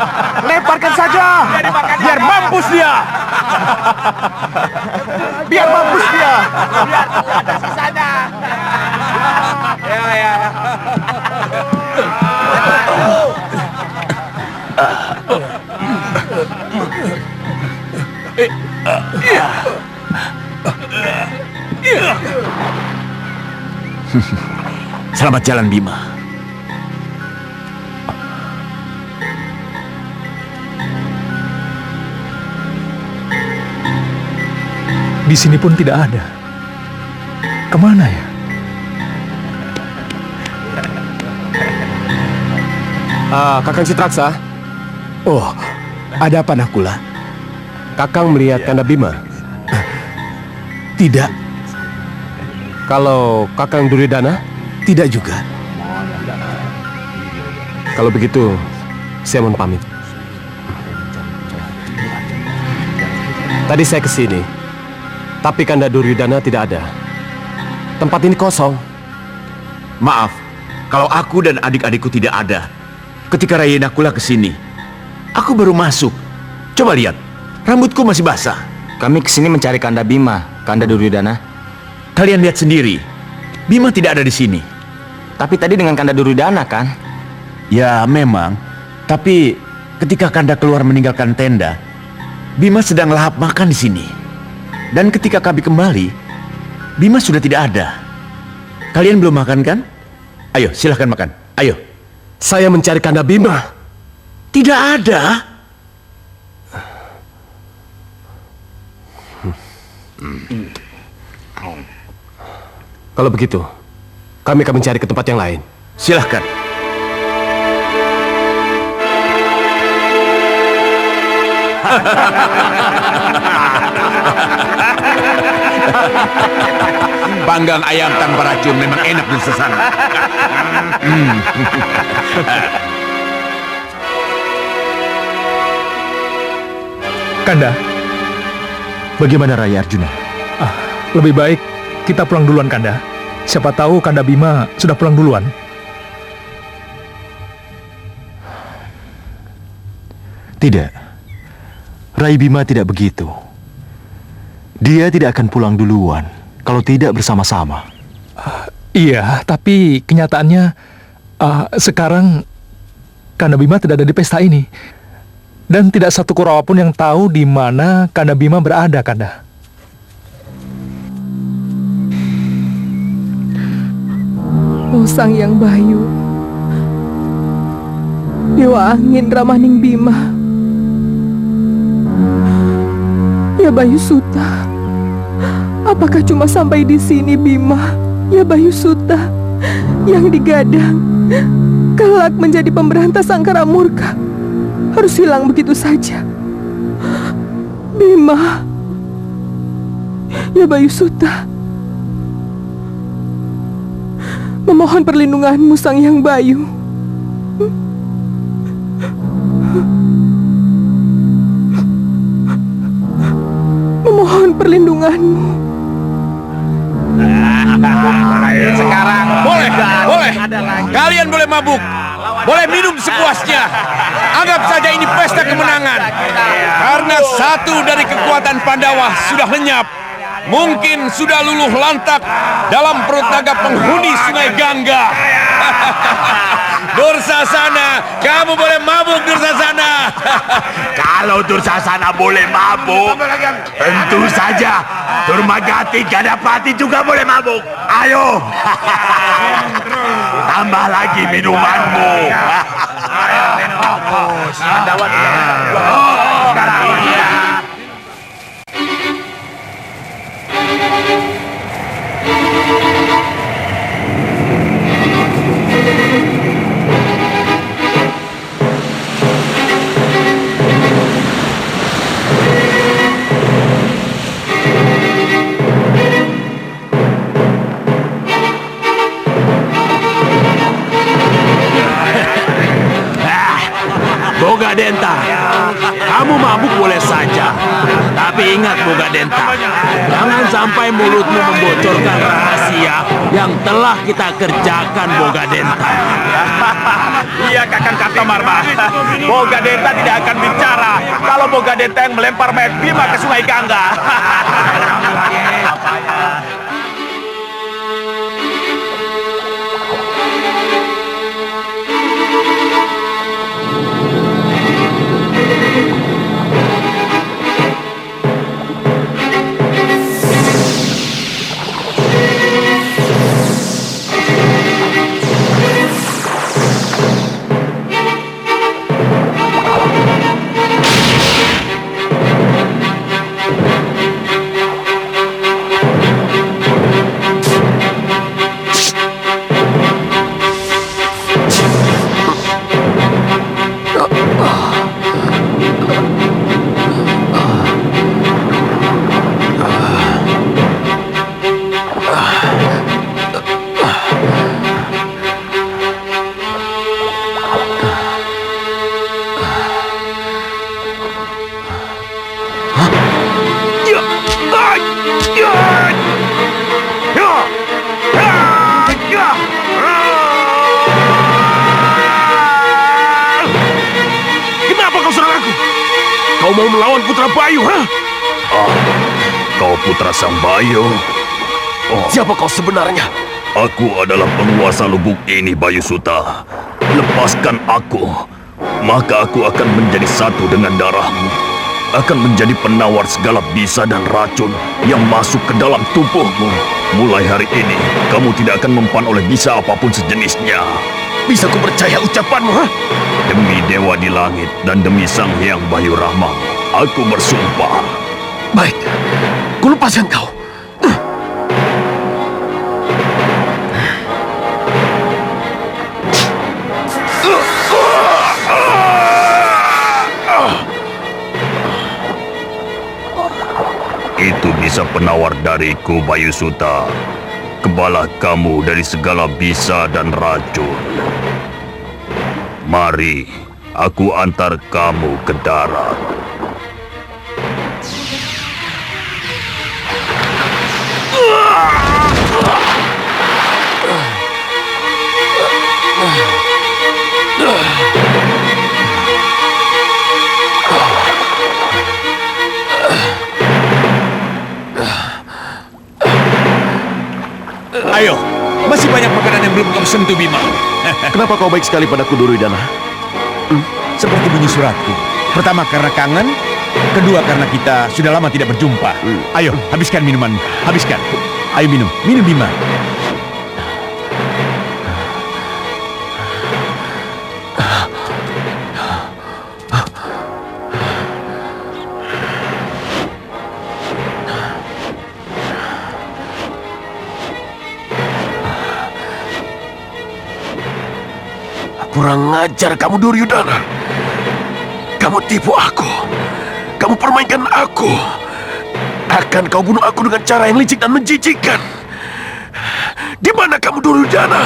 Lemparkan saja. Biar mampus dia. Biar mampus dia. Biar ada sisanya. Ya. Selamat jalan, Bima. Di sini pun tidak ada. Kemana ya? Kakang Citraksa, Oh, ada apa Nakula? Kakang melihat Kanda Bima. Tidak, Kalau Kakang Duryodhana, tidak juga. kalau begitu saya mohon pamit. Tadi saya ke sini, tapi Kanda Duryodhana tidak ada. Tempat ini kosong. Maaf, kalau aku dan adik-adikku tidak ada. Ketika Rai Nakula ke sini, aku baru masuk. Coba lihat, rambutku masih basah. Kami kesini mencari Kanda Bima, Kanda Duryodhana. Kalian lihat sendiri, Bima tidak ada di sini. Tapi tadi dengan Kanda Duryodhana kan? Ya memang, tapi ketika Kanda keluar meninggalkan tenda, Bima sedang lahap makan di sini. Dan ketika kami kembali, Bima sudah tidak ada. Kalian belum makan kan? Ayo, silahkan makan. Ayo. Saya mencari Kanda Bima. Tidak ada. Kalau begitu, kami akan mencari ke tempat yang lain. Silahkan. Panggang ayam tanpa racun memang enak di sana. Kanda, Bagaimana Rai Arjuna? lebih baik kita pulang duluan, Kanda. Siapa tahu Kanda Bima sudah pulang duluan. Tidak. Rai Bima tidak begitu. Dia tidak akan pulang duluan kalau tidak bersama-sama. Iya, tapi kenyataannya sekarang Kanda Bima tidak ada di pesta ini. Dan tidak satu Kurawa pun yang tahu di mana Kanda Bima berada, Kanda. Oh Sang Yang Bayu, Dewa Angin Ramaning Bima, Ya Bayu Suta, apakah cuma sampai di sini Bima, Ya Bayu Suta, yang digadang kelak menjadi pemberantas Sangkara Murka harus hilang begitu saja? Bima, Ya Bayu Suta, memohon perlindunganmu Sang Yang Bayu. Memohon perlindunganmu. Sekarang boleh. Kalian boleh mabuk, boleh minum sepuasnya. Anggap saja ini pesta kemenangan. Karena satu dari kekuatan Pandawa sudah lenyap. Mungkin sudah luluh lantak dalam perut naga penghuni Sungai Gangga. Dursasana, kamu boleh mabuk Dursasana. Kalau Dursasana boleh mabuk, tentu saja Durmagati Gadapati juga boleh mabuk. Ayo, tambah lagi minumanmu. Boga Denta, kamu mabuk boleh saja. Tapi ingat Boga Denta, jangan sampai mulutmu membocorkan rahasia yang telah kita kerjakan Boga Denta. Iya Kakang Kartamarma, Boga Denta tidak akan bicara kalau Boga Denta yang melempar mayat Bima ke Sungai Gangga. mau melawan Putra Bayu, ha? Kau putra Sang Bayu? Siapa kau sebenarnya? Aku adalah penguasa lubuk ini, Bayu Suta. Lepaskan aku, maka aku akan menjadi satu dengan darahmu. Akan menjadi penawar segala bisa dan racun yang masuk ke dalam tubuhmu. Mulai hari ini, kamu tidak akan mempan oleh bisa apapun sejenisnya. Bisa ku percaya ucapanmu, ha? Demi dewa di langit dan demi Sang Hyang Bayu Rahma, aku bersumpah. Baik, ku lepaskan kau. Itu bisa penawar dariku, Bayu Suta. Kebalah kamu dari segala bisa dan racun. Mari, aku antar kamu ke darat. Ayo, masih banyak makanan yang belum kau sentuh, Bima. Kenapa kau baik sekali padaku, Duryudana? Seperti bunyi suratku. Pertama karena kangen, kedua karena kita sudah lama tidak berjumpa. Ayo, habiskan minuman. Habiskan. Ayo minum. Minum, Bima. Kurang ajar kamu, Duryudana. Kamu tipu aku. Kamu permainkan aku. Akan kau bunuh aku dengan cara yang licik dan menjijikkan. Di mana kamu, Duryudana?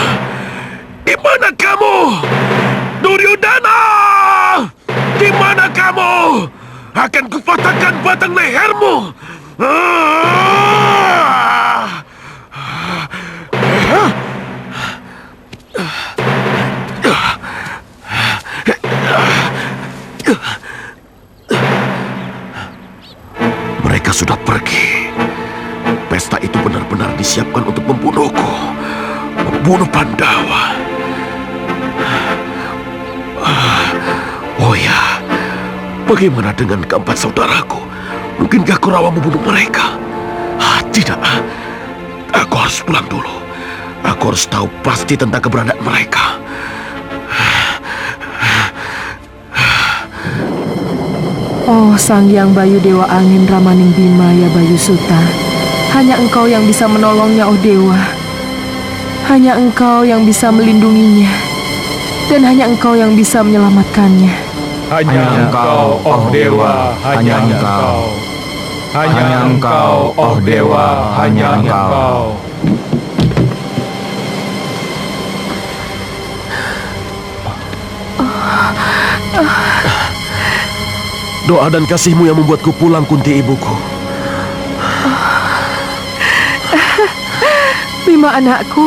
Di mana kamu? Duryudana! Di mana kamu? Akan kupatahkan batang lehermu. Mereka sudah pergi. Pesta itu benar-benar disiapkan untuk membunuhku. Membunuh Pandawa. Oh ya, bagaimana dengan keempat saudaraku? Mungkinkah Kurawa membunuh mereka? Tidak. Aku harus pulang dulu. Aku harus tahu pasti tentang keberadaan mereka. Oh, Sang Hyang Bayu Dewa Angin Ramaning Bima ya Bayu Suta. Hanya Engkau yang bisa menolongnya, oh Dewa. Hanya Engkau yang bisa melindunginya. Dan hanya Engkau yang bisa menyelamatkannya. Hanya Engkau, oh Dewa, hanya Engkau. Hanya Engkau, oh Dewa, hanya Engkau. Doa dan kasihmu yang membuatku pulang, Kunti ibuku. Bima anakku.